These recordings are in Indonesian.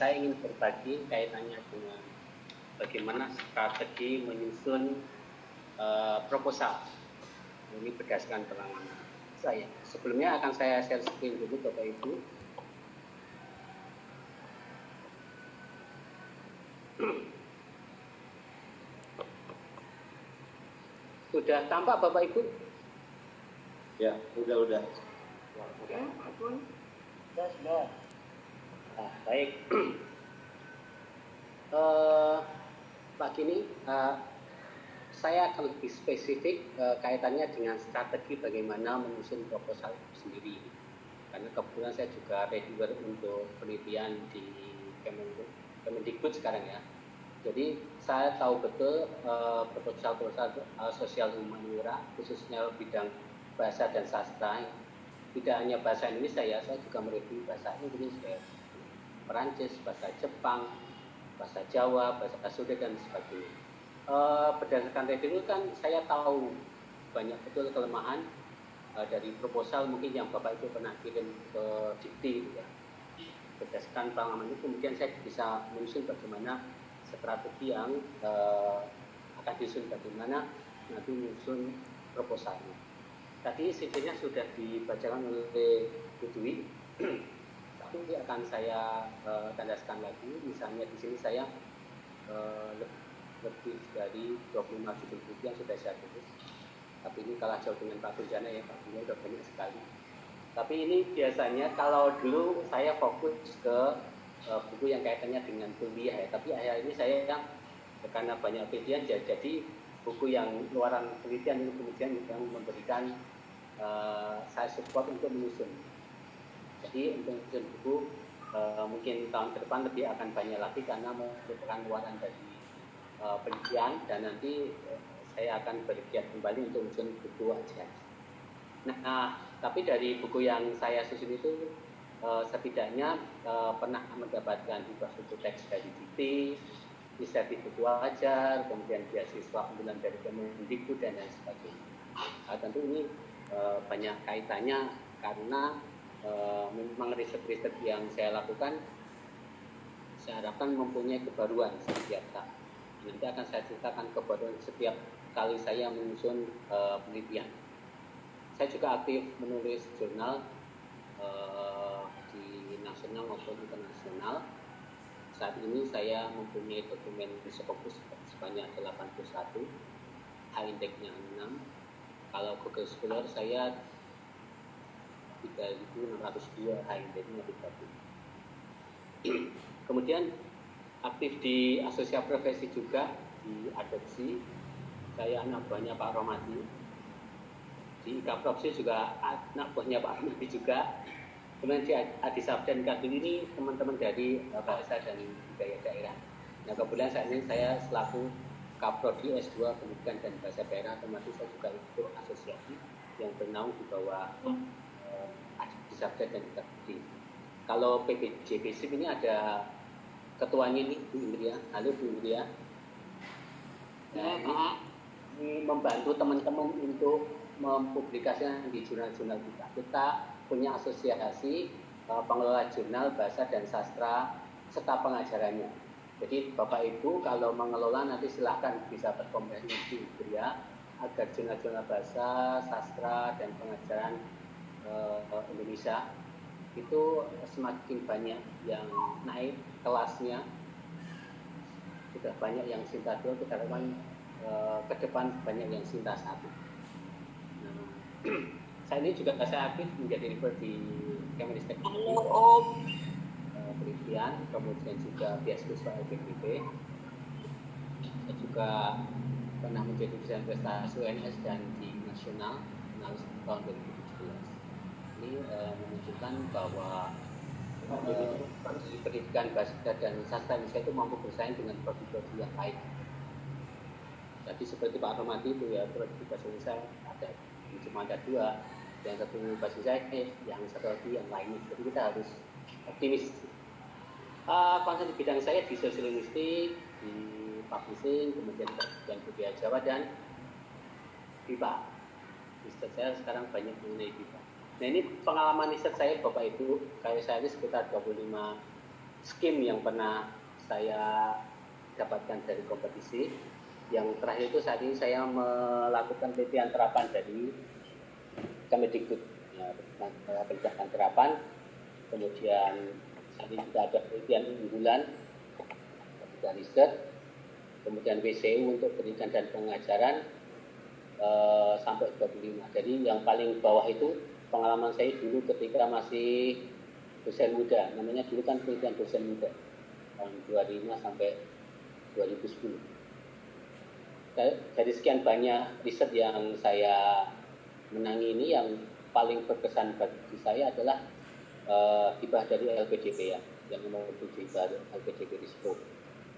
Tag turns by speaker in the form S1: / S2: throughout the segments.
S1: saya ingin berbagi kaitannya dengan bagaimana strategi menyusun proposal. Ini berdasarkan pengalaman saya. Sebelumnya akan saya share screen dulu Bapak Ibu. Sudah tampak Bapak Ibu?
S2: Ya, udah.
S1: Sudah. Baik. Pak Gini, saya akan lebih spesifik kaitannya dengan strategi bagaimana menyusun proposal itu sendiri. Karena kebetulan saya juga reviewer untuk penelitian di Kemendikbud sekarang ya. Jadi saya tahu betul proposal-proposal sosial humaniora khususnya bidang bahasa dan sastra. Tidak hanya bahasa Indonesia ya, saya juga mereview bahasa Inggris, Perancis, bahasa Jepang, bahasa Jawa, bahasa Sunda dan sebagainya. Berdasarkan review kan saya tahu banyak betul kelemahan dari proposal mungkin yang Bapak Ibu pernah kirim ke Dikti ya. Berdasarkan pengalaman itu kemudian saya bisa menyusun bagaimana strategi yang akan disusun bagaimana nanti menyusun proposalnya. Tadi CD-nya sudah dibacakan oleh Bu Dwi, tapi akan saya tandaskan lagi. Misalnya di sini saya lebih dari 25 judul buku yang sudah saya tulis. Tapi ini kalah jauh dengan Pak Turjana ya, Pak Turjana sudah banyak sekali. Tapi ini biasanya kalau dulu saya fokus ke buku yang kaitannya dengan kuliah ya. Tapi akhir ini saya karena banyak penelitian jadi buku yang luaran penelitian ini kemudian yang memberikan saya support untuk menyusun. Jadi untuk menyusun buku mungkin tahun ke depan lebih akan banyak lagi karena merupakan luaran dari penelitian dan nanti saya akan bergiat kembali untuk menyusun buku aja. Nah, tapi dari buku yang saya susun itu setidaknya pernah mendapatkan hibah buku teks dari Dikti, inisiatif buku ajar, kemudian beasiswa unggulan dari Kemendikbud dan lain sebagainya. Tentu ini banyak kaitannya karena memang riset-riset yang saya lakukan saya harapkan mempunyai kebaruan setiap tahun. Nanti akan saya ceritakan kebaruan setiap kali saya menyusun penelitian. Saya juga aktif menulis jurnal di nasional maupun internasional. Saat ini saya mempunyai dokumen Scopus sebanyak 81, H-index-nya 6. Kalau Google Scholar saya 3.602, H-index-nya 30. Kemudian aktif di asosiasi profesi juga di adopsi. Saya anak buahnya Pak Romadi. Di IKAPROPSI juga anak buahnya Pak Romadi juga. Kemudian di Adisabda dan Kadin ini teman-teman dari bahasa dan budaya daerah. Nah kebetulan saat ini saya selaku Kaprodi S2 Pendidikan dan Bahasa Daerah, otomatis saya juga ikut asosiasi yang bernaung di bawah Adisabda dan Kadin. Kalau PBJBSIP ini ada ketuanya ini Bu Indria. Halo Bu Indria. Nah, ini membantu teman-teman untuk mempublikasikan di jurnal-jurnal kita. Kita punya asosiasi pengelola jurnal bahasa dan sastra serta pengajarannya. Jadi Bapak Ibu kalau mengelola nanti silahkan bisa berkomunikasi ya agar jurnal-jurnal bahasa, sastra dan pengajaran Indonesia itu semakin banyak yang naik kelasnya. Sudah banyak yang Sinta 2, kita harapkan ke depan banyak yang Sinta 1. Nah, saya ini juga saya aktif menjadi reviewer di Kemenristek. Halo Om. Penelitian, kemudian juga beasiswa LPDP. Saya juga pernah menjadi desain prestasi UNS dan di nasional tahun 2017. Ini menunjukkan bahwa di pendidikan bahasa dan sastra Indonesia itu mampu bersaing dengan prodi-prodi yang lain. Jadi seperti Pak Romadi itu ya, prodi bahasa Indonesia ada cuma ada 2, yang satu bahasa Inggris, yang satu lagi yang lainnya. Jadi kita harus optimis. Konsen di bidang saya di sosiologistik, di publishing, kemudian pendidikan budaya Jawa dan BIPA. Riset saya sekarang banyak mengenai BIPA. Nah ini pengalaman riset saya Bapak Ibu, kayak saya ini sekitar 25 skim yang pernah saya dapatkan dari kompetisi. Yang terakhir itu saat ini saya melakukan penelitian terapan dari Kemendikbud, ya, penelitian terapan. Kemudian saat ini juga ada penelitian unggulan, ada riset, kemudian WCU untuk pendidikan dan pengajaran sampai 25. Jadi yang paling bawah itu pengalaman saya dulu ketika masih dosen muda, namanya dulu kan penelitian dosen muda tahun 25 sampai 2010. Dari sekian banyak riset yang saya menangi ini, yang paling berkesan bagi saya adalah hibah dari LPDP ya, yang nomor 7 hibah LPDP Risiko.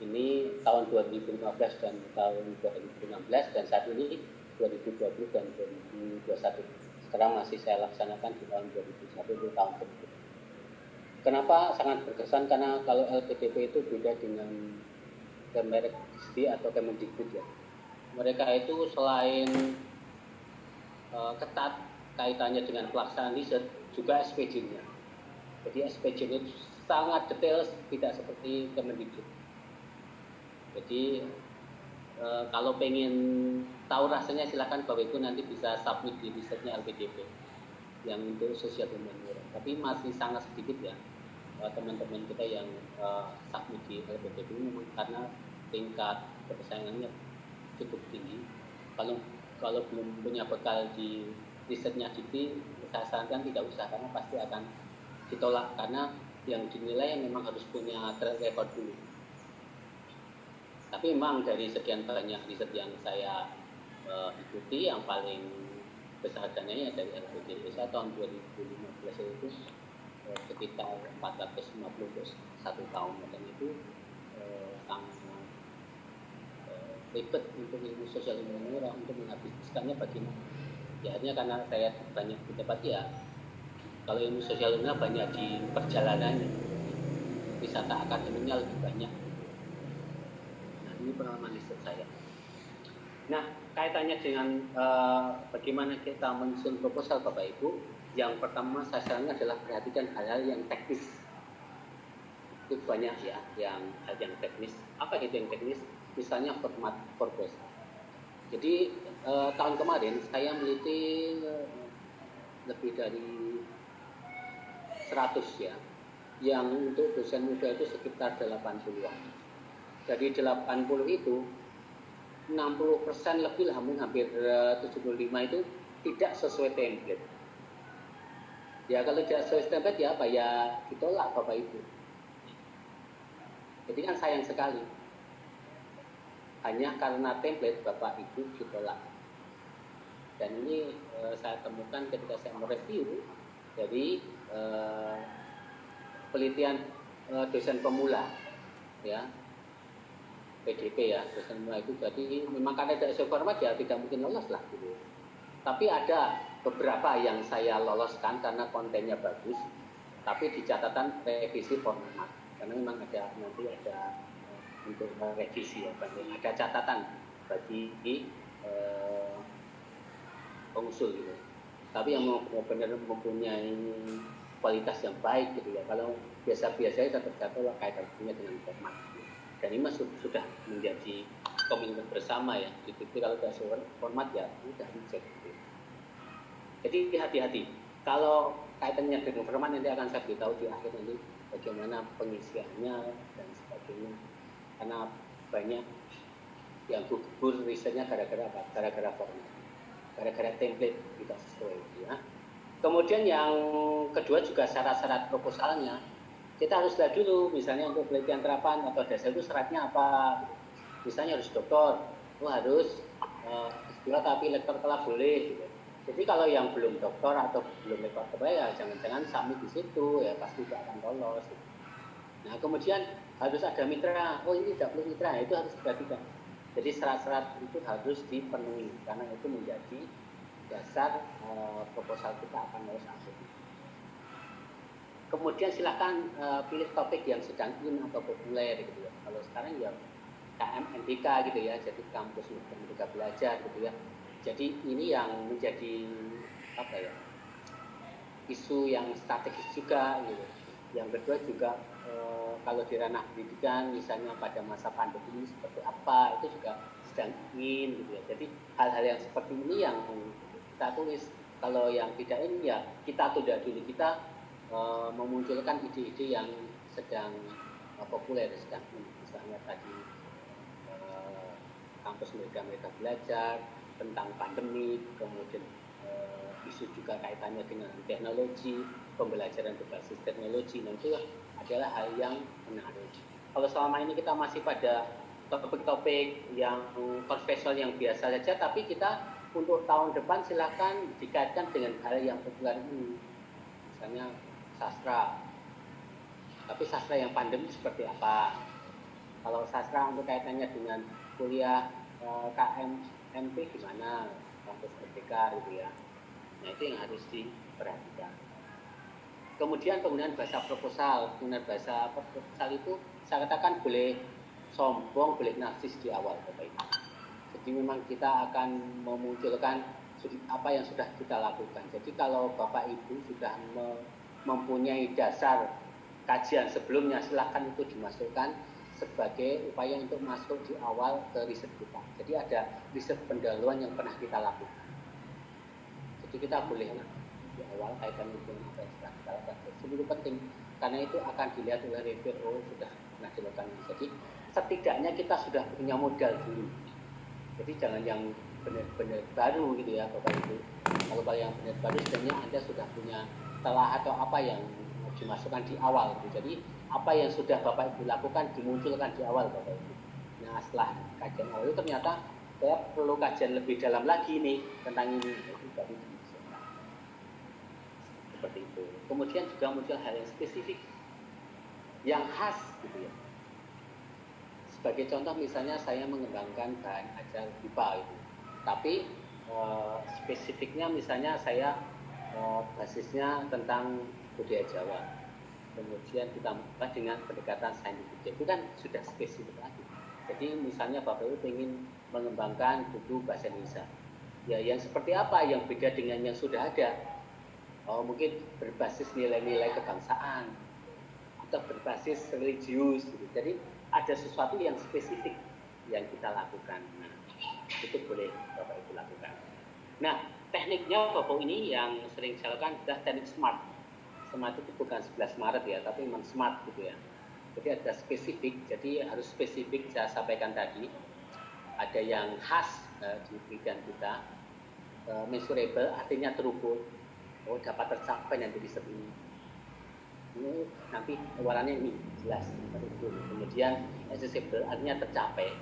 S1: Ini tahun 2015 dan tahun 2016, dan saat ini 2020 dan 2021. Sekarang masih saya laksanakan di tahun 2021, itu tahun kedua. Kenapa sangat berkesan? Karena kalau LPDP itu beda dengan Kemendikbud atau Kemendikbud ya. Mereka itu selain ketat kaitannya dengan pelaksanaan riset, juga SPJ-nya. Jadi SPJ-nya itu sangat detail, tidak seperti Kemendikbud. Jadi kalau pengen tahu rasanya silakan Bapak Ibu nanti bisa submit di risetnya LPDP yang untuk sosial humaniora. Tapi masih sangat sedikit ya teman-teman kita yang submit di LPDP memang karena tingkat persaingannya cukup tinggi. Kalau belum punya bekal di risetnya DIPI, saya sarankan tidak usah, karena pasti akan ditolak, karena yang dinilai memang harus punya track record dulu. Tapi memang dari sekian banyak riset yang saya ikuti, yang paling besar dananya dari LPDP saya tahun 2015 itu sekitar 450 satu tahun, dan itu sangat ribet untuk ilmu sosial humaniora untuk menghabiskannya bagaimana. Ya akhirnya karena saya banyak berdebat ya, kalau ilmu sosial humaniora banyak di perjalanannya, wisata akademiknya lebih banyak. Nah ini pengalaman riset saya. Nah kaitannya dengan bagaimana kita menyusun proposal Bapak Ibu, yang pertama saya sarankan adalah perhatikan hal-hal yang teknis. Itu banyak ya yang hal yang teknis. Apa itu yang teknis? Misalnya format proposal. Jadi tahun kemarin saya meneliti lebih dari 100 ya, yang untuk dosen muda itu sekitar 80-an. Dari 80 itu 60% lebih, hampir 75 itu tidak sesuai template. Ya kalau tidak sesuai template ya apa ya ditolak Bapak Ibu. Jadi kan sayang sekali. Hanya karena template Bapak Ibu ditolak. Dan ini saya temukan ketika saya mereview dari penelitian dosen pemula ya, PDP ya, dosen pemula itu. Jadi memang karena tidak sesuai format ya tidak mungkin lolos lah gitu. Tapi ada beberapa yang saya loloskan karena kontennya bagus, tapi di catatan revisi format, karena memang ada nanti ada untuk revisi ya, ada catatan bagi pengusul gitu. Tapi yang benar-benar mempunyai kualitas yang baik gitu ya. Kalau biasa-biasa tetap jatuh kaitannya dengan format. Dan ini sudah menjadi komitmen bersama ya. Jadi kalau tidak format ya sudah dicek. Gitu. Jadi hati-hati. Kalau kaitannya dengan format nanti akan saya beritahu di akhir nanti bagaimana pengisiannya dan sebagainya. Karena banyak yang gugur risetnya gara-gara apa? Gara-gara format, gara-gara template tidak sesuai ya. Kemudian yang kedua juga syarat-syarat proposalnya. Kita harus lihat dulu, misalnya untuk penelitian terapan atau dasar itu syaratnya apa. Misalnya harus doktor, harus S2 tapi lektor telah boleh gitu. Jadi kalau yang belum doktor atau belum lektor telah ya jangan-jangan submit di situ ya pasti tidak akan lolos. Gitu. Nah kemudian harus ada mitra, ini tidak perlu mitra, itu harus diperhatikan. Jadi syarat-syarat itu harus dipenuhi karena itu menjadi dasar proposal kita akan lolos atau tidak. Kemudian silakan pilih topik yang sedang in atau populer gitu ya. Kalau sekarang ya KMNDK gitu ya, jadi kampus Merdeka Belajar gitu ya. Jadi ini yang menjadi apa ya, isu yang strategis juga gitu. Yang kedua juga kalau di ranah pendidikan misalnya pada masa pandemi seperti apa itu juga sedang ingin gitu ya. Jadi hal-hal yang seperti ini yang kita tulis. Kalau yang tidak ini ya kita tunda dulu, kita memunculkan ide-ide yang sedang populer sedang ini. Misalnya tadi kampus mereka belajar tentang pandemi, kemudian isu juga kaitannya dengan teknologi, pembelajaran berbasis teknologi, nah itu adalah hal yang menarik. Kalau selama ini kita masih pada topik-topik yang konvensional yang biasa saja, tapi kita untuk tahun depan silakan dikaitkan dengan hal yang populer ini, misalnya sastra. Tapi sastra yang pandemi seperti apa? Kalau sastra untuk kaitannya dengan kuliah KMP gimana? Kampus Merdeka gitu ya. Nah itu yang harus diperhatikan. Kemudian penggunaan bahasa proposal. Penggunaan bahasa proposal itu saya katakan boleh sombong, boleh narsis di awal Bapak Ibu. Jadi memang kita akan memunculkan apa yang sudah kita lakukan. Jadi kalau Bapak Ibu sudah mempunyai dasar kajian sebelumnya, silakan itu dimasukkan sebagai upaya untuk masuk di awal ke riset kita. Jadi ada riset pendahuluan yang pernah kita lakukan. Jadi kita boleh di awal kaitan dengan apa yang sudah kita lakukan. Itu penting karena itu akan dilihat oleh reviewer, oh sudah pernah dilakukan. Jadi setidaknya kita sudah punya modal dulu. Jadi jangan yang benar-benar baru gitu ya Bapak Ibu. Kalau yang benar baru sebenarnya Anda sudah punya telah atau apa yang dimasukkan di awal gitu. Jadi apa yang sudah Bapak Ibu lakukan dimunculkan di awal Bapak Ibu. Nah setelah kajian awal itu ternyata saya perlu kajian lebih dalam lagi nih tentang ini. Seperti itu. Kemudian juga muncul hal yang spesifik, yang khas gitu ya. Sebagai contoh misalnya saya mengembangkan bahan ajar IPA itu, tapi spesifiknya misalnya saya basisnya tentang budaya Jawa, kemudian ditambah dengan pendekatan saintifik, itu kan sudah spesifik lagi. Jadi misalnya Bapak Ibu ingin mengembangkan buku bahasa Indonesia, ya yang seperti apa yang beda dengan yang sudah ada? Mungkin berbasis nilai-nilai kebangsaan atau berbasis religius gitu. Jadi ada sesuatu yang spesifik yang kita lakukan. Nah, itu boleh Bapak Ibu lakukan. Nah, tekniknya Bapak ini yang sering saya lakukan adalah teknik SMART. SMART itu bukan 11 Maret ya, tapi memang SMART gitu ya. Jadi ada spesifik, jadi harus spesifik saya sampaikan tadi. Ada yang khas di bidang kita, measurable artinya terukur. Oh dapat tercapai nanti di sini. Ini nanti warnanya ini jelas terukur. Kemudian accessible artinya tercapai.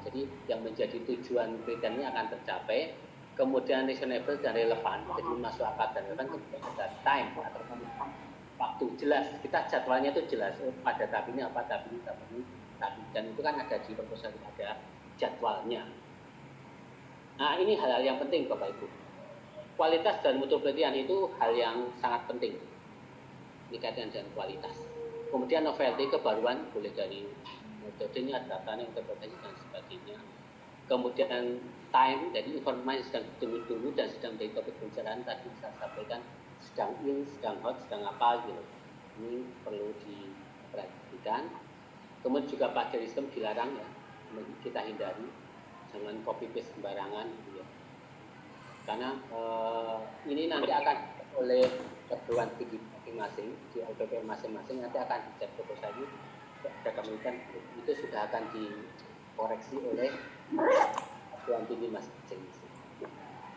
S1: Jadi yang menjadi tujuan kriteria akan tercapai. Kemudian reasonable dan relevan, jadi masuk akal dan relevan. Kemudian ada time atau waktu jelas. Kita jadwalnya itu jelas. Pada tahap ini apa, tahap ini, dan itu kan ada di proposal, ada jadwalnya. Nah ini hal-hal yang penting Bapak Ibu. Kualitas dan mutu penelitian itu hal yang sangat penting dikaitkan dengan kualitas. Kemudian novelty, kebaruan, boleh dari metodenya, datanya, interpretasi dan sebagainya. Kemudian time, jadi informasi sedang ditunggu-tunggu dan sedang menjadi topik pembicaraan, tadi saya sampaikan sedang in, sedang hot, sedang apa gitu. Ini perlu diperhatikan. Kemudian juga plagiarisme dilarang ya, kita hindari, jangan copy paste sembarangan gitu ya. Karena ini nanti akan oleh perguruan tinggi masing-masing di LPPM masing-masing, nanti akan dicek proposal ini, ada kemungkinan itu sudah akan dikoreksi oleh perguruan tinggi masing-masing.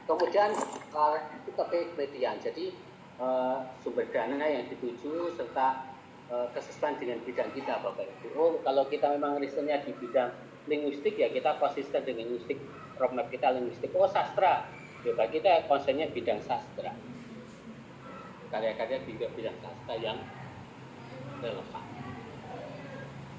S1: Kemudian itu topik penelitian, jadi sumber dana yang dituju serta kesesuaian dengan bidang kita Bapak Ibu. Oh kalau kita memang risetnya di bidang linguistik ya kita konsisten dengan linguistik, roadmap kita linguistik. Oh sastra, ya kita konsennya bidang sastra, karya-karya juga bidang sastra yang relevan.